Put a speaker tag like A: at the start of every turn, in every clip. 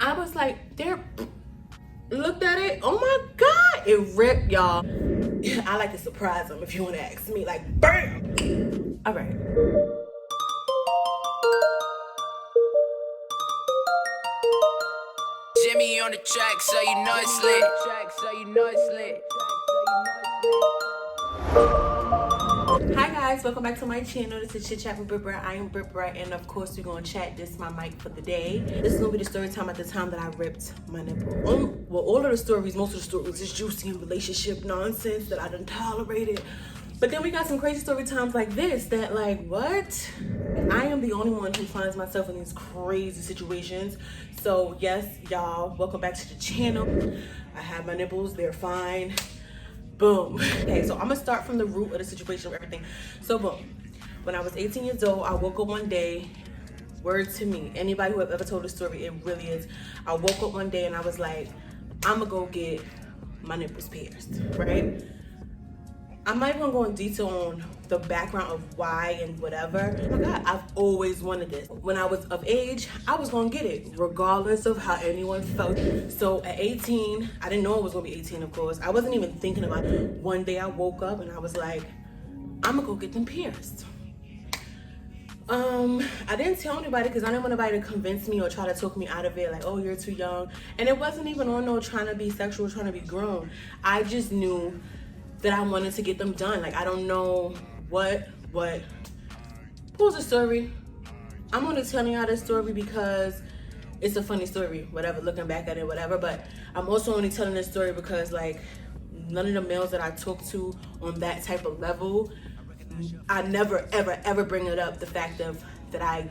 A: I was like, there, looked at it, oh my God, it ripped, y'all. I like to surprise them if you want to ask me, like, bam. All right.
B: Jimmy on the track, so you know it's lit.
A: Hi guys, welcome back to my channel. This is Chit Chat with Brat. I am Brat, and of course we're gonna chat. This is my mic for the day. This is gonna be the story time at the time that I ripped my nipple. Well, all of the stories, most of the stories is juicy and relationship nonsense that I done tolerated. But then we got some crazy story times like this that, like, what? I am the only one who finds myself in these crazy situations. So yes, y'all, welcome back to the channel. I have my nipples, they're fine. Boom. Okay, so I'm gonna start from the root of the situation of everything. So boom, when I was 18 years old, I woke up one day, word to me, anybody who have ever told the story, it really is. I woke up one day and I was like, I'm gonna go get my nipples pierced, right? I'm not even gonna go in detail on the background of why and whatever. Oh my God, I've always wanted this. When I was of age, I was gonna get it, regardless of how anyone felt. So at 18, I didn't know I was gonna be 18, of course. I wasn't even thinking about it. One day I woke up and I was like, I'm gonna go get them pierced. I didn't tell anybody because I didn't want anybody to convince me or try to talk me out of it, like, oh, you're too young. And it wasn't even on no trying to be sexual, trying to be grown. I just knew that I wanted to get them done. Like, I don't know what. Pause the story. I'm only telling y'all this story because it's a funny story, whatever, looking back at it, whatever. But I'm also only telling this story because, like, none of the males that I talk to on that type of level, I never, ever bring it up, the fact of that I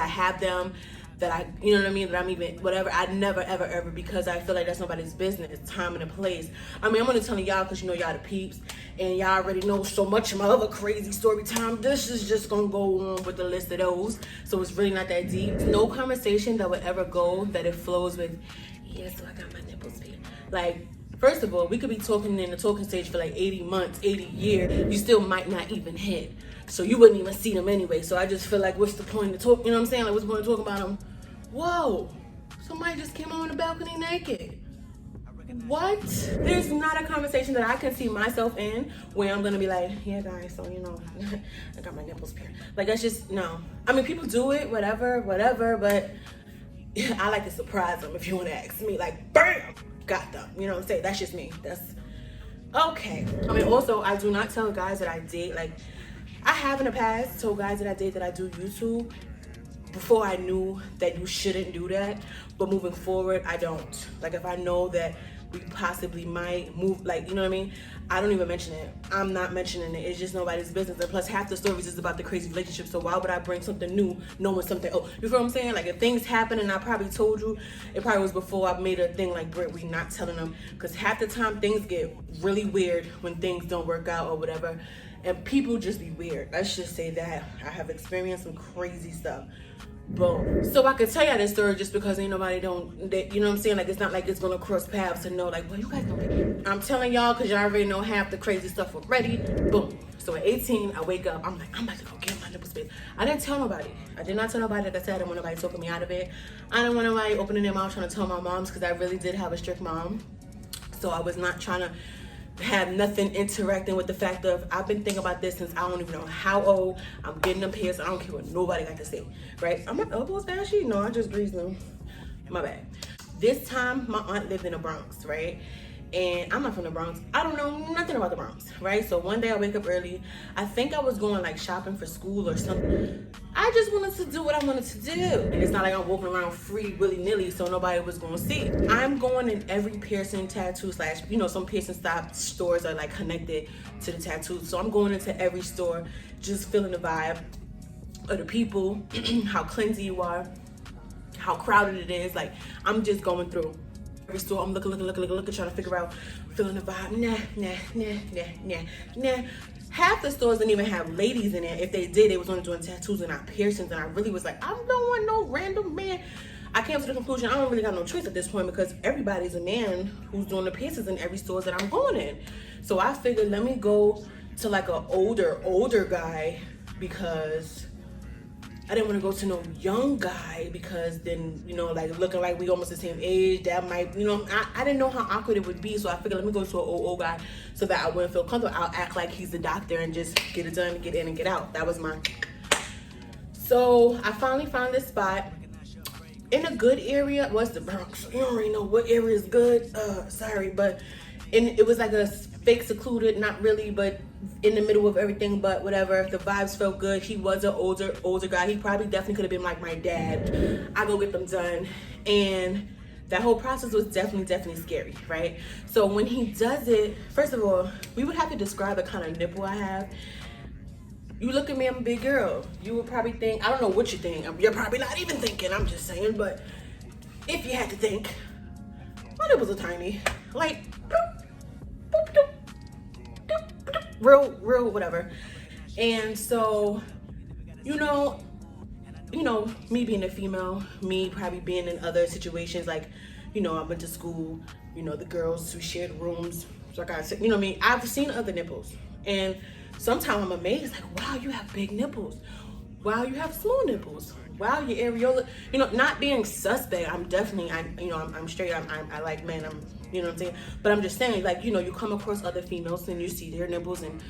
A: have them, that I, you know what I mean, that I'm even, whatever. I never, ever, because I feel like that's nobody's business, time and a place. I mean, I'm only telling y'all because you know y'all the peeps, and y'all already know so much of my other crazy story time. This is just gonna go on with the list of those, so it's really not that deep. No conversation that would ever go that it flows with, yeah, so I got my nipples pierced. Like, first of all, we could be talking in the talking stage for like 80 months, 80 years. You still might not even hit. So you wouldn't even see them anyway. So I just feel like, what's the point of talk? You know what I'm saying? Like, what's the point of talking about them? Whoa, somebody just came on the balcony naked. What? There's not a conversation that I can see myself in where I'm gonna be like, yeah guys, so you know, I got my nipples pierced. Like, that's just, no. I mean, people do it, whatever, but I like to surprise them if you wanna ask me, like, bam, got them. You know what I'm saying? That's just me. That's okay. I mean, also, I do not tell guys that I date, like, I have in the past told guys that I date that I do YouTube before I knew that you shouldn't do that, but moving forward, I don't. Like, if I know that we possibly might move, like, you know what I mean, I don't even mention it. I'm not mentioning it. It's just nobody's business. And plus, half the stories is about the crazy relationship, so why would I bring something new knowing something, oh, you feel what I'm saying? Like, if things happen and I probably told you, it probably was before I made a thing like, Brit, we not telling them, because half the time things get really weird when things don't work out or whatever, and people just be weird. Let's just say that. I have experienced some crazy stuff. Boom. So I could tell y'all this story just because ain't nobody you know what I'm saying? Like, it's not like it's gonna cross paths to know, like, well, you guys know me. I'm telling y'all because y'all already know half the crazy stuff already. Boom. So at 18, I wake up, I'm like, I'm about to go get my nipples pierced. I didn't tell nobody. I did not tell nobody. Like I said, I didn't want nobody talking me out of it. I didn't want nobody opening their mouth trying to tell my moms, because I really did have a strict mom. So I was not trying to have nothing interacting with the fact of, I've been thinking about this since I don't even know how old. I'm getting them pierced. I don't care what nobody got to say, right? Are my elbows ashy? No, I just greased them. My bad. This time, my aunt lived in the Bronx, right? And I'm not from the Bronx. I don't know nothing about the Bronx, right? So one day I wake up early. I think I was going like shopping for school or something. I just wanted to do what I wanted to do. And it's not like I'm walking around free willy-nilly so nobody was gonna see. I'm going in every piercing, tattoo slash, you know, some piercing stores are like connected to the tattoos. So I'm going into every store, just feeling the vibe of the people, how cleansy you are, how crowded it is. Like, I'm just going through every store. I'm looking, trying to figure out, feeling the vibe. Nah. Half the stores didn't even have ladies in there. If they did, they was only doing tattoos and not piercings. And I really was like, I don't want no random man. I came to the conclusion I don't really got no choice at this point, because everybody's a man who's doing the piercings in every store that I'm going in. So I figured, let me go to like an older guy, because I didn't want to go to no young guy because then, you know, like looking like we almost the same age, that might, you know, I didn't know how awkward it would be. So I figured, let me go to an old guy so that I wouldn't feel comfortable. I'll act like he's the doctor and just get it done, get in and get out. That was my. So I finally found this spot in a good area. What's the Bronx? You don't really know what area is good. Sorry, but it was like a fake secluded, not really, but in the middle of everything, but whatever. The vibes felt good. He was an older guy. He probably definitely could have been like my dad. I go get them done, and that whole process was definitely scary, right? So when he does it, first of all, we would have to describe the kind of nipple I have. You look at me, I'm a big girl. You would probably think, I don't know what you think. You're probably not even thinking, I'm just saying, but if you had to think, my nipples are tiny. Like, boop, boop, boop, boop, boop, real, whatever. And so, you know, me being a female, me probably being in other situations, like, you know, I went to school, you know, the girls who shared rooms. So like I said, you know what I mean? I've seen other nipples. And sometimes I'm amazed, like, wow, you have big nipples. Wow, you have small nipples. Wow, your areola, you know, not being suspect. I'm definitely, I'm straight. I like men. You know what I'm saying? But I'm just saying, like, you know, you come across other females and you see their nipples, and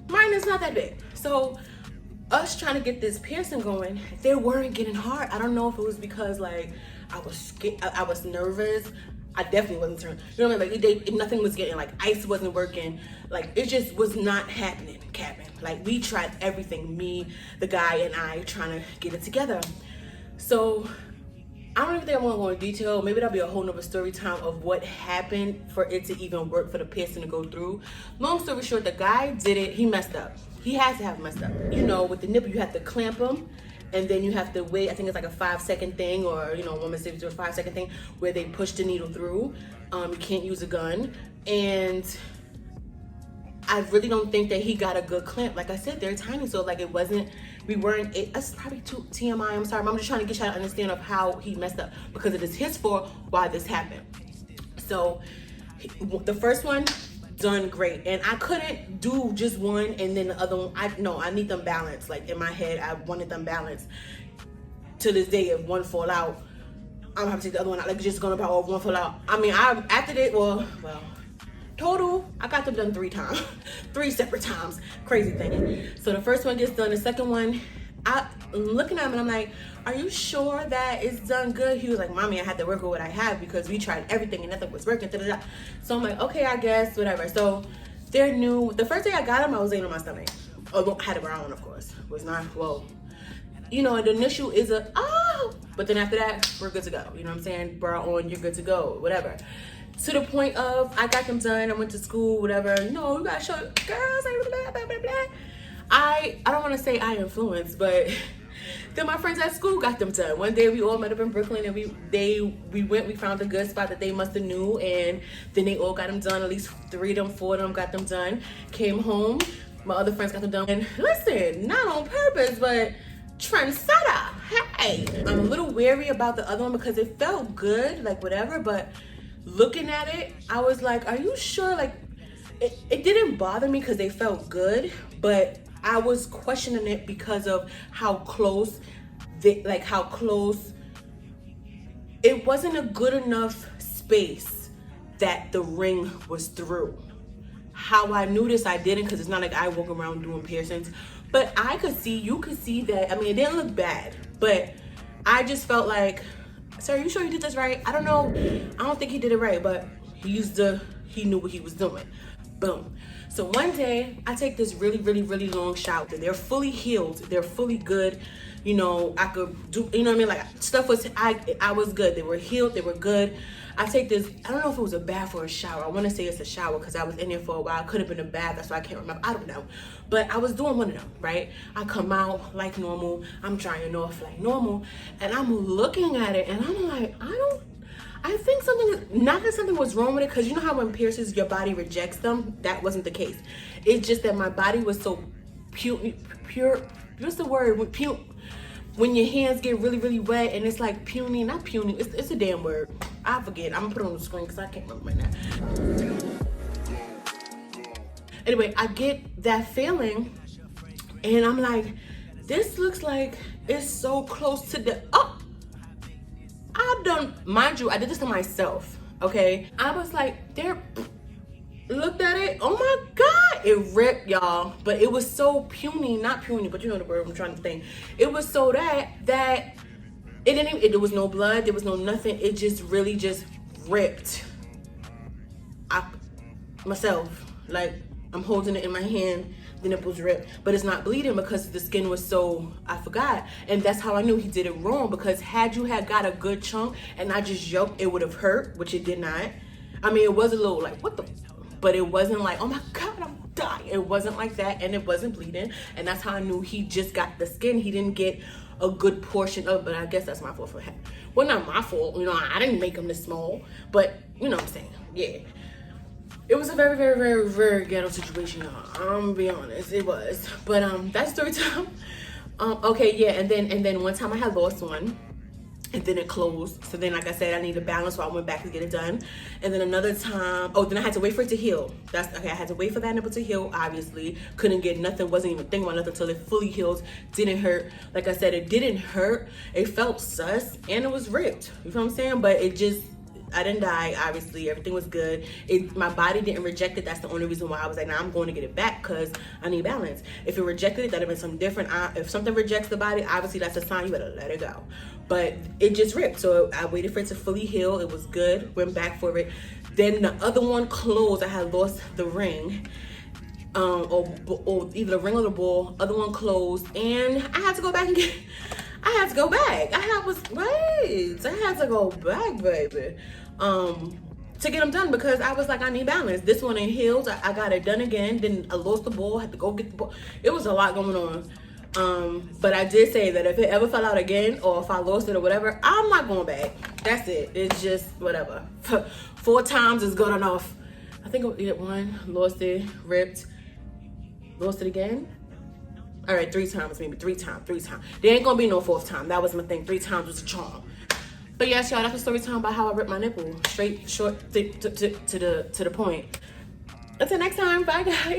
A: mine is not that big. So us trying to get this piercing going, they weren't getting hard. I don't know if it was because like I was scared, I was nervous. I definitely wasn't turned. You know what I mean? Like nothing was getting, like ice wasn't working. Like it just was not happening, Captain. Like we tried everything, me, the guy, and I trying to get it together. So I don't even think I want to go in detail. Maybe that'll be a whole nother story time of what happened for it to even work, for the piercing to go through. Long story short, the guy did it. He messed up. He has to have messed up. You know, with the nipple, you have to clamp them. And then you have to wait, I think it's like a 5-second thing, or, you know, women say it's a 5-second thing where they push the needle through. You can't use a gun. And I really don't think that he got a good clamp. Like I said, they're tiny, so like it wasn't, that's probably too TMI, I'm sorry. But I'm just trying to get you to understand of how he messed up, because it is his fault why this happened. So the first one, done great, and I couldn't do just one and then the other one. I need them balanced. Like in my head, I wanted them balanced. To this day, if one fall out, I'm gonna have to take the other one out. Like just going about, or one fall out. I mean, total, I got them done 3 times, 3 separate times. Crazy thing. So the first one gets done. The second one, I'm looking at him and I'm like, are you sure that it's done good? He was like, Mommy, I had to work with what I have because we tried everything and nothing was working. Da-da-da. So I'm like, okay, I guess, whatever. So they're new. The first day I got them, I was laying on my stomach. Oh, I had a bra on, of course. Was not, whoa. You know, the initial is but then after that, we're good to go. You know what I'm saying? Bra on, you're good to go, whatever. To the point of, I got them done. I went to school, whatever. You know, you gotta show girls, blah, blah, blah, blah. I don't want to say I influenced, but then my friends at school got them done. One day we all met up in Brooklyn, and we found a good spot that they must have knew, and then they all got them done. At least 3 of them, 4 of them got them done. Came home, my other friends got them done. And listen, not on purpose, but trendsetter. Hey, I'm a little wary about the other one because it felt good, like whatever, but looking at it, I was like, are you sure? Like it didn't bother me because they felt good, but I was questioning it because of how close it wasn't a good enough space that the ring was through. How I knew this, I didn't, because it's not like I walk around doing piercings, but you could see that. I mean, it didn't look bad, but I just felt like, sir, are you sure you did this right? I don't know. I don't think he did it right, but he knew what he was doing. Boom. So one day I take this really long shower. They're fully healed. They're fully good. You know, I could do, you know what I mean? Like stuff was, I was good. They were healed. They were good. I take this, I don't know if it was a bath or a shower. I want to say it's a shower because I was in there for a while. It could have been a bath. That's why I can't remember. I don't know. But I was doing one of them, right? I come out like normal. I'm drying off like normal. And I'm looking at it and I'm like, I think not that something was wrong with it, because you know how when piercings, your body rejects them? That wasn't the case. It's just that my body was so pure, what's the word? When your hands get really wet and it's like puny, not puny, it's a damn word. I forget. I'm gonna put it on the screen because I can't remember right now. Anyway, I get that feeling and I'm like, this looks like it's so close to the, oh, I've done, mind you, I did this to myself, okay? I was like, there, looked at it, oh my God, it ripped, y'all. But it was so puny, not puny, but you know the word I'm trying to think. It was so that it didn't even, there was no blood, there was no nothing. It just really just ripped. Myself, like, I'm holding it in my hand, the nipples ripped, but it's not bleeding because the skin was so, I forgot. And that's how I knew he did it wrong, because had you had got a good chunk and I just yoked, it would have hurt, which it did not. I mean, it was a little like, what the, but it wasn't like, oh my God, I'm dying. It wasn't like that, and it wasn't bleeding. And that's how I knew he just got the skin. He didn't get a good portion of, but I guess that's my fault for him. Well, not my fault, you know, I didn't make him this small, but you know what I'm saying, yeah. It was a very, very, very, very ghetto situation, y'all. I'm gonna be honest, it was. But that's story time. Okay, yeah, and then one time I had lost one, and then it closed. So then, like I said, I needed a balance, so I went back to get it done. And then another time, oh, then I had to wait for it to heal. That's okay. I had to wait for that nipple to heal. Obviously, couldn't get nothing. Wasn't even thinking about nothing until it fully healed. Didn't hurt. Like I said, it didn't hurt. It felt sus, and it was ripped. You know what I'm saying? But it just, I didn't die, obviously. Everything was good. My body didn't reject it. That's the only reason why I was like, nah, I'm going to get it back because I need balance. If it rejected it, that'd have been something different. If something rejects the body, obviously that's a sign you better let it go. But it just ripped. So I waited for it to fully heal. It was good. Went back for it. Then the other one closed. I had lost the ring. Or either the ring or the ball. Other one closed. And I had to go back and get... I had to go back. I had to go back, baby, to get them done, because I was like, I need balance. This one ain't healed. I got it done again. Then I lost the ball. Had to go get the ball. It was a lot going on. But I did say that if it ever fell out again, or if I lost it or whatever, I'm not going back. That's it. It's just whatever. 4 times is good enough. I think I did one, lost it, ripped, lost it again. All right, 3 times, maybe 3 times. There ain't gonna be no 4th time. That was my thing. 3 times was a charm. But yes, y'all, that's a story time about how I ripped my nipple. Straight, short, to the point. Until next time, bye guys.